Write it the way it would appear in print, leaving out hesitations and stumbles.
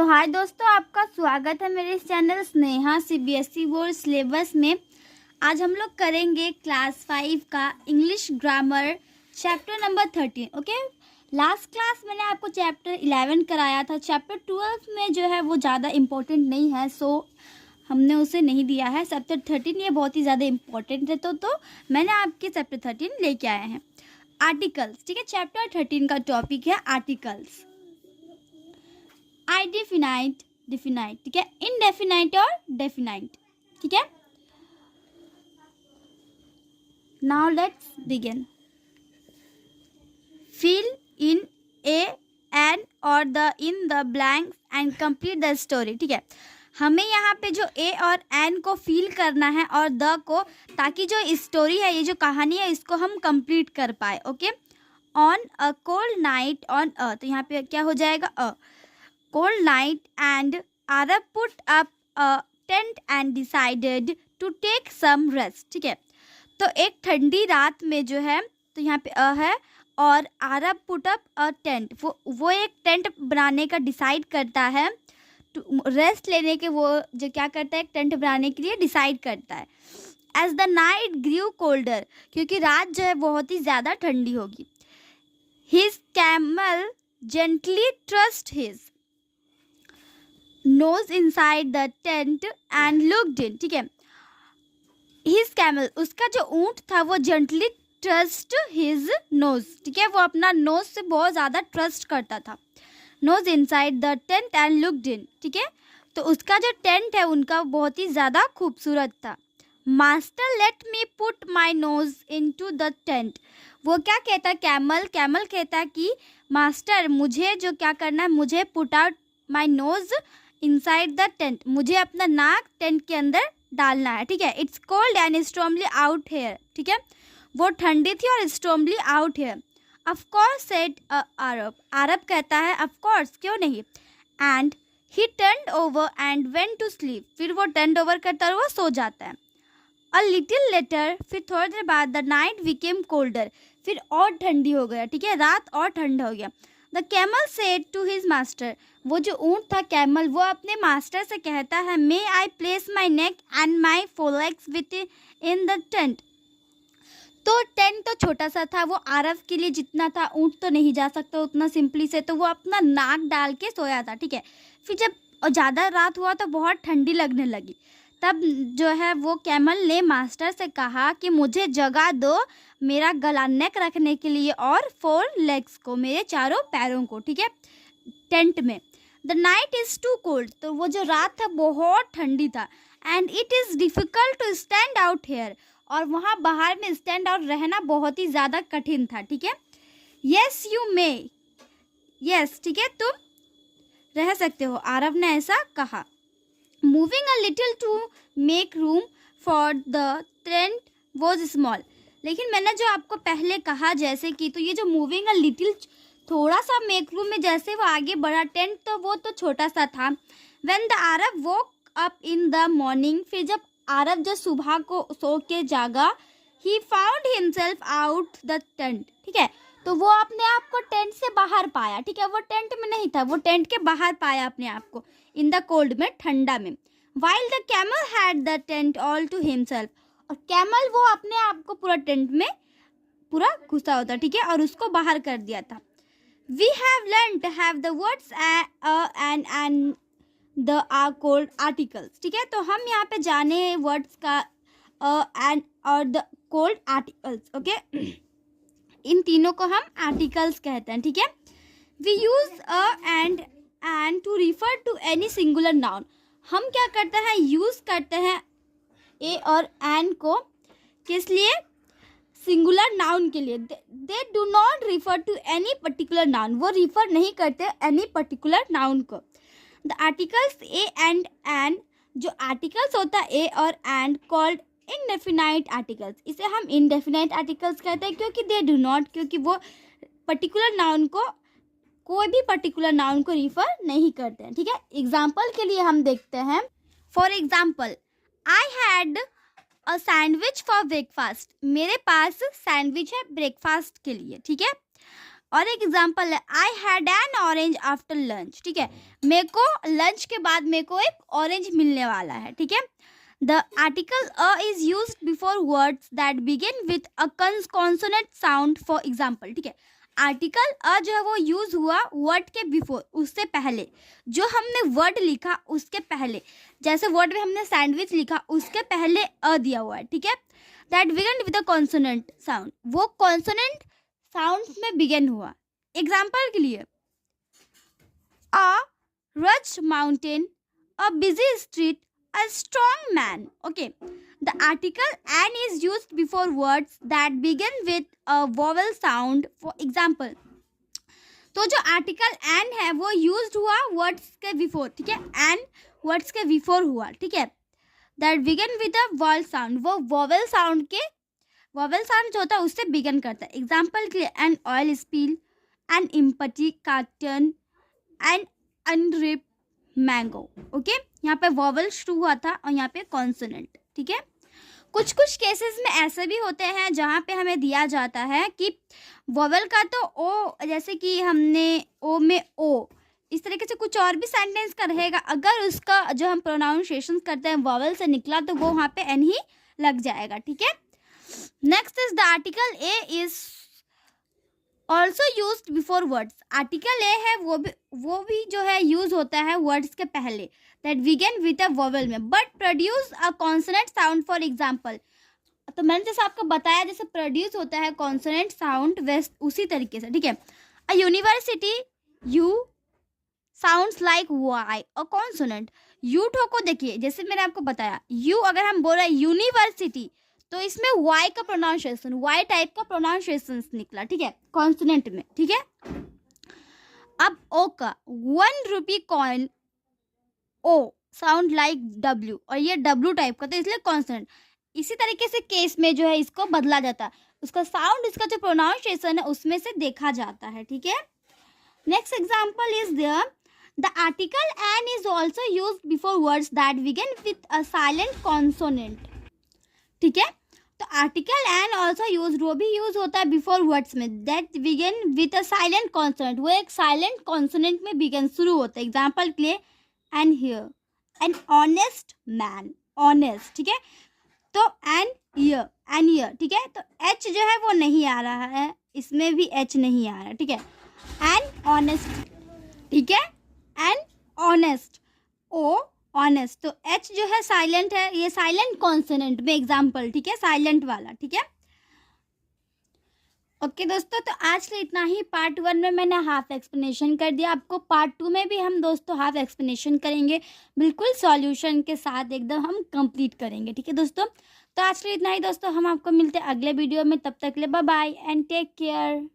हाय दोस्तों, आपका स्वागत है मेरे इस channel Sneha CBSE board syllabus में। आज हम लोग करेंगे क्लास 5 का English grammar chapter number 13। Okay, last class मैंने आपको चैप्टर 11 कराया था। चैप्टर 12 में जो है वो ज़्यादा इम्पोर्टेंट नहीं है, सो हमने उसे नहीं दिया है। चैप्टर 13 ये बहुत ही ज़्यादा इम्पोर्टेंट है, तो मैंने आपके चैप्टर 13 लेके आए हैं। आर्टिकल्स, ठीक है। चैप्टर 13 का टॉपिक है आर्टिकल्स। आई डिफिनाइट, डिफिनाइट, ठीक है। इनडेफिनाइट और डेफिनाइट, ठीक है। Now let's begin. Fill in a an और the in the blanks and complete the story, ठीक है। हमें यहाँ पे जो ए और एन को फिल करना है और द को, ताकि जो स्टोरी है, ये जो कहानी है, इसको हम कंप्लीट कर पाए। Okay. On a cold night on a, तो यहाँ पे क्या हो जाएगा? अ cold night and Arab put up a tent and decided to take some rest, ठीक है। तो एक ठंडी रात में जो है, तो यहाँ पे अ है, और अरब पुट अप अ टेंट, वो एक टेंट बनाने का डिसाइड करता है। रेस्ट लेने के वो जो क्या करता है, एक टेंट बनाने के लिए डिसाइड करता है। As the night grew colder, क्योंकि रात जो है बहुत ही ज़्यादा ठंडी होगी। His camel gently thrust his nose inside the tent and looked in, ठीक है। हिज कैमल, उसका जो ऊंट था, वो जेंटली ट्रस्ट हिज नोज, ठीक है। वो अपना नोज से बहुत ज़्यादा ट्रस्ट करता था। Nose inside the tent and looked in, ठीक है। तो उसका जो टेंट है उनका बहुत ही ज़्यादा खूबसूरत था। Master let me put my nose into the tent, वो क्या कहता है? कैमल कहता कि मास्टर, मुझे जो क्या करना है, मुझे put out my nose inside the tent, मुझे अपना नाक टेंट के अंदर डालना है, ठीक है। It's cold and stormly out here, ठीक है। वो ठंडी थी और stormly out here. Of course said Arab कहता है ऑफ कोर्स, क्यों नहीं। And he turned over and went to sleep, फिर वो टर्न ओवर करता है और वो सो जाता है। अ लिटिल लेटर, फिर थोड़ी देर बाद द नाइट बिकेम कोल्डर, फिर और ठंडी हो गया, ठीक है। रात और ठंडा हो गया। The camel said to his master, वो जो ऊँट था कैमल, वो अपने मास्टर से कहता है, may I place my neck and my forelegs within the tent. तो टेंट तो छोटा सा था, वो अरब के लिए जितना था, ऊँट तो नहीं जा सकता उतना सिंपली से, तो वो अपना नाक डाल के सोया था, ठीक है। फिर जब ज़्यादा रात हुआ तो बहुत ठंडी लगने लगी। तब जो है वो कैमल ने मास्टर से कहा कि मुझे जगह दो मेरा गला, नेक रखने के लिए, और 4 लेग्स को, मेरे चारों पैरों को, ठीक है, टेंट में। The night is too cold, तो वो जो रात था बहुत ठंडी था। And it is difficult to stand out here, और वहाँ बाहर में स्टैंड आउट रहना बहुत ही ज़्यादा कठिन था, ठीक है। येस यू मे, यस, ठीक है, तुम रह सकते हो, अरब ने ऐसा कहा। Moving a little to make room for the tent was small, लेकिन मैंने जो आपको पहले कहा जैसे कि, तो ये जो मूविंग अ लिटिल, थोड़ा सा मेक रूम में, जैसे वो आगे बढ़ा, टेंट तो वो तो छोटा सा था। When the Arab woke up in the morning, फिर जब अरब जो सुबह को सो के जागा, he found himself out the tent, ठीक है। तो वो अपने आप को टेंट से बाहर पाया, ठीक है। वो टेंट में नहीं था, वो टेंट के बाहर पाया अपने आप को, इन द कोल्ड में, ठंडा में। While the camel had the tent all to himself, और कैमल वो अपने आप को पूरा टेंट में पूरा घुसा होता, ठीक है, और उसको बाहर कर दिया था। We have learned to have the words and the are called articles, ठीक है। तो हम यहाँ पे जाने वर्ड्स का and और the called articles, ओके। इन तीनों को हम आर्टिकल्स कहते हैं, ठीक है। We use a and to refer to any singular noun, हम क्या करते हैं, यूज़ करते हैं ए और एन को, किस लिए? सिंगुलर नाउन के लिए। They do not refer to any particular noun, वो रिफर नहीं करते एनी पर्टिकुलर नाउन को। The articles a and an, जो आर्टिकल्स होता है ए और एंड, कॉल्ड इनडेफिनाइट आर्टिकल्स, इसे हम इनडेफिनाइट आर्टिकल्स कहते हैं, क्योंकि दे डू नॉट, क्योंकि वो पर्टिकुलर नाउन को, कोई भी पर्टिकुलर नाउन को रिफर नहीं करते हैं, ठीक है। एग्जाम्पल के लिए हम देखते हैं, for example, I had a sandwich for breakfast, मेरे पास सैंडविच है ब्रेकफास्ट के लिए, ठीक है। और एक एग्जाम्पल है I had an orange after lunch, ठीक है, मेरे को लंच के बाद मेरे को एक ऑरेंज मिलने वाला है, ठीक है। The article a is use before words that begin with a consonant sound, for example, ठीक है। आर्टिकल अ जो है वो यूज हुआ वर्ड के बिफोर, उससे पहले, जो हमने वर्ड लिखा उसके पहले, जैसे वर्ड में हमने सैंडविच लिखा उसके पहले अ दिया हुआ है, ठीक है। That began with a consonant sound, वो कॉन्सोनेंट साउंड में बिगन हुआ। एग्जाम्पल के लिए a rough mountain, a busy street, a strong man. Okay, the article an is used before words that begin with a vowel sound, for example, तो जो article an है वो used हुआ words के before, ठीक है, एन वर्ड्स के before हुआ, ठीक है, that began with a vowel sound, वो वॉवल साउंड के, वॉवल साउंड जो होता है उससे बिगन करता है। एग्जाम्पल के लिए an oil spill, an empty carton, an unripe mango. Okay, यहाँ पे वॉवल शुरू हुआ था और यहाँ पे कॉन्सोनेंट, ठीक है। कुछ कुछ केसेस में ऐसे भी होते हैं जहाँ पे हमें दिया जाता है कि वॉवल का तो ओ, जैसे कि हमने ओ में ओ, इस तरीके से कुछ और भी सेंटेंस का रहेगा, अगर उसका जो हम प्रोनाउंसिएशन करते हैं वॉवल से निकला तो वो वहाँ पे एन ही लग जाएगा, ठीक है। Next is the article A is also use before words. Article A है वो भी जो है यूज होता है वर्ड्स के पहले, that begin with a vowel में but produce a consonant sound, for example. तो मैंने जैसे आपको बताया जैसे प्रोड्यूस होता है कॉन्सोनेंट साउंड, वैसे उसी तरीके से, ठीक है। A university, you sounds like why a consonant. You ठो को देखिए, जैसे मैंने आपको बताया यू अगर हम बोल रहे हैं यूनिवर्सिटी तो इसमें वाई का प्रोनाउंसिएशन, वाई टाइप का प्रोनाउंसिएशन निकला, ठीक है, कॉन्सोनेंट में, ठीक है। अब ओ का 1 रुपी कॉइन, ओ साउंड लाइक डब्ल्यू, और ये डब्ल्यू टाइप का, तो इसलिए कॉन्सोनेंट। इसी तरीके से केस में जो है इसको बदला जाता है, उसका साउंड, इसका जो प्रोनाउंसिएशन है उसमें से देखा जाता है, ठीक है। Next example is there the article an is also used before words that begin with a silent consonant, ठीक है। तो आर्टिकल एन ऑल्सो यूज, वो भी यूज होता है बिफोर वर्ड्स में, that begin with a silent consonant, वो एक साइलेंट कॉन्सोनेंट में बिगिन शुरू होता है। एग्जाम्पल के लिए an here, an honest man, honest, ठीक है। तो एन ईयर, ठीक है, तो एच जो है वो नहीं आ रहा है, इसमें भी एच नहीं आ रहा है, ठीक है। एन ऑनेस्ट, ठीक है, एन ऑनेस्ट, ओ ऑनेस्ट, तो एच जो है साइलेंट है, ये साइलेंट कॉन्सोनेंट में एग्जाम्पल, ठीक है, साइलेंट वाला, ठीक है। ओके दोस्तों, तो आज के इतना ही। पार्ट 1 में मैंने हाफ एक्सप्लेनेशन कर दिया, आपको पार्ट 2 में भी हम दोस्तों हाफ एक्सप्लेनेशन करेंगे, बिल्कुल सॉल्यूशन के साथ एकदम हम कंप्लीट करेंगे, ठीक है दोस्तों। तो आज के इतना ही दोस्तों, हम आपको मिलते हैं अगले वीडियो में, तब तक के लिए bye bye and take care.